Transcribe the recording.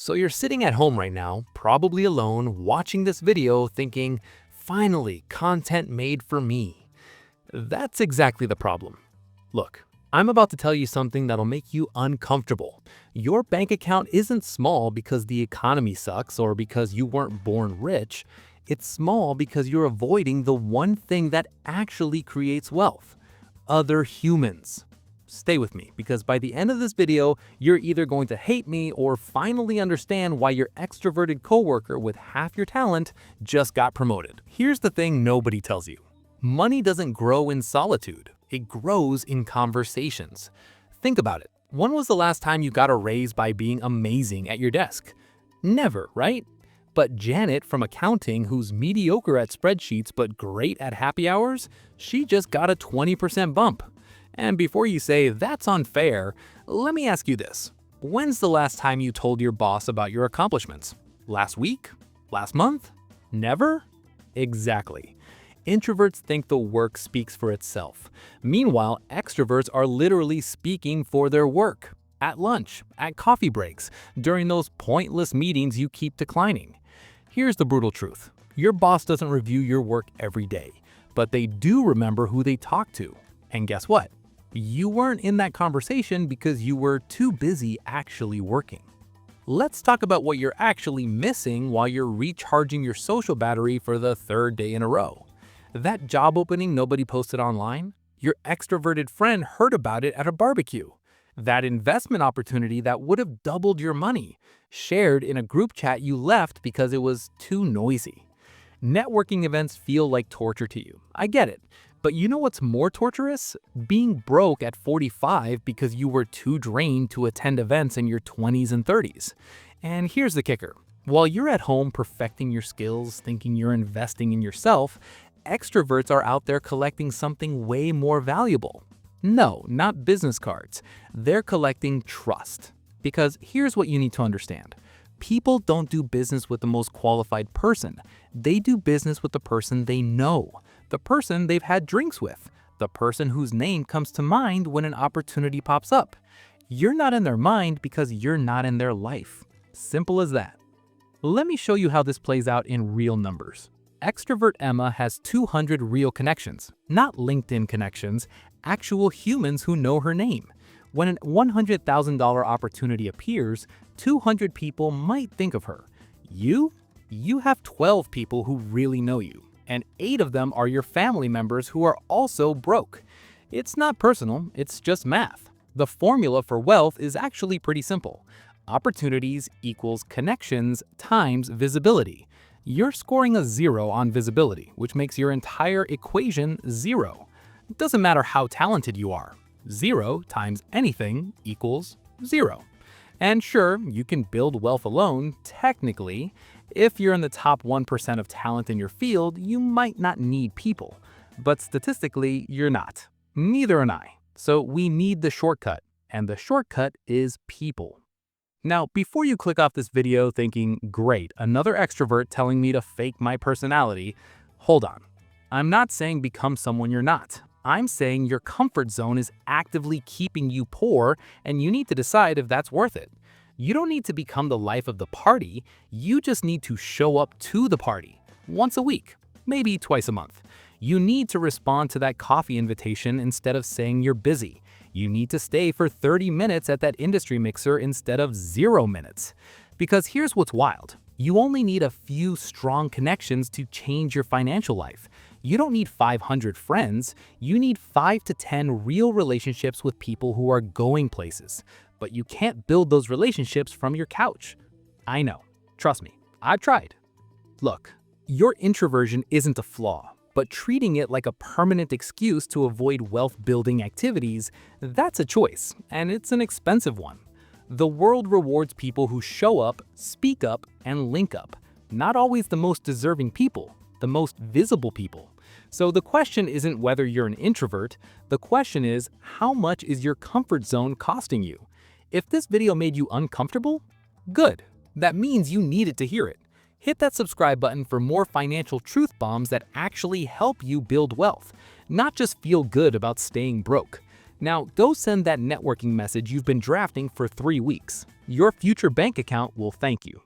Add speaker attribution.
Speaker 1: So you're sitting at home right now, probably alone, watching this video thinking, finally, content made for me. That's exactly the problem. Look, I'm about to tell you something that'll make you uncomfortable. Your bank account isn't small because the economy sucks or because you weren't born rich. It's small because you're avoiding the one thing that actually creates wealth: other humans. Stay with me, because by the end of this video, you're either going to hate me or finally understand why your extroverted coworker with half your talent just got promoted. Here's the thing nobody tells you. Money doesn't grow in solitude. It grows in conversations. Think about it. When was the last time you got a raise by being amazing at your desk? Never, right? But Janet from accounting, who's mediocre at spreadsheets but great at happy hours, she just got a 20% bump. And before you say, that's unfair, let me ask you this. When's the last time you told your boss about your accomplishments? Last week? Last month? Never? Exactly. Introverts think the work speaks for itself. Meanwhile, extroverts are literally speaking for their work. At lunch, at coffee breaks, during those pointless meetings you keep declining. Here's the brutal truth. Your boss doesn't review your work every day, but they do remember who they talk to. And guess what? You weren't in that conversation because you were too busy actually working. Let's talk about what you're actually missing while you're recharging your social battery for the third day in a row. That job opening nobody posted online? Your extroverted friend heard about it at a barbecue. That investment opportunity that would have doubled your money, shared in a group chat you left because it was too noisy. Networking events feel like torture to you. I get it. But you know what's more torturous? Being broke at 45 because you were too drained to attend events in your 20s and 30s. And here's the kicker. While you're at home perfecting your skills, thinking you're investing in yourself, extroverts are out there collecting something way more valuable. No, not business cards. They're collecting trust. Because here's what you need to understand. People don't do business with the most qualified person. They do business with the person they know, the person they've had drinks with, the person whose name comes to mind when an opportunity pops up. You're not in their mind because you're not in their life. Simple as that. Let me show you how this plays out in real numbers. Extrovert Emma has 200 real connections, not LinkedIn connections, actual humans who know her name. When an $100,000 opportunity appears, 200 people might think of her. You have 12 people who really know you, and 8 of them are your family members who are also broke. It's not personal, it's just math. The formula for wealth is actually pretty simple. Opportunities equals connections times visibility. You're scoring a 0 on visibility, which makes your entire equation 0. It doesn't matter how talented you are. 0 times anything equals 0. And sure, you can build wealth alone, technically. If you're in the top 1% of talent in your field, you might not need people. But statistically, you're not. Neither am I. So we need the shortcut, and the shortcut is people. Now, before you click off this video thinking, great, another extrovert telling me to fake my personality, hold on. I'm not saying become someone you're not. I'm saying your comfort zone is actively keeping you poor, and you need to decide if that's worth it. You don't need to become the life of the party, you just need to show up to the party. Once a week, maybe twice a month. You need to respond to that coffee invitation instead of saying you're busy. You need to stay for 30 minutes at that industry mixer instead of 0 minutes. Because here's what's wild. You only need a few strong connections to change your financial life. You don't need 500 friends, you need 5 to 10 real relationships with people who are going places. But you can't build those relationships from your couch. I know. Trust me, I've tried. Look, your introversion isn't a flaw, but treating it like a permanent excuse to avoid wealth-building activities, that's a choice, and it's an expensive one. The world rewards people who show up, speak up, and link up. Not always the most deserving people, the most visible people. So the question isn't whether you're an introvert, the question is, how much is your comfort zone costing you? If this video made you uncomfortable, good. That means you needed to hear it. Hit that subscribe button for more financial truth bombs that actually help you build wealth, not just feel good about staying broke. Now, go send that networking message you've been drafting for 3 weeks. Your future bank account will thank you.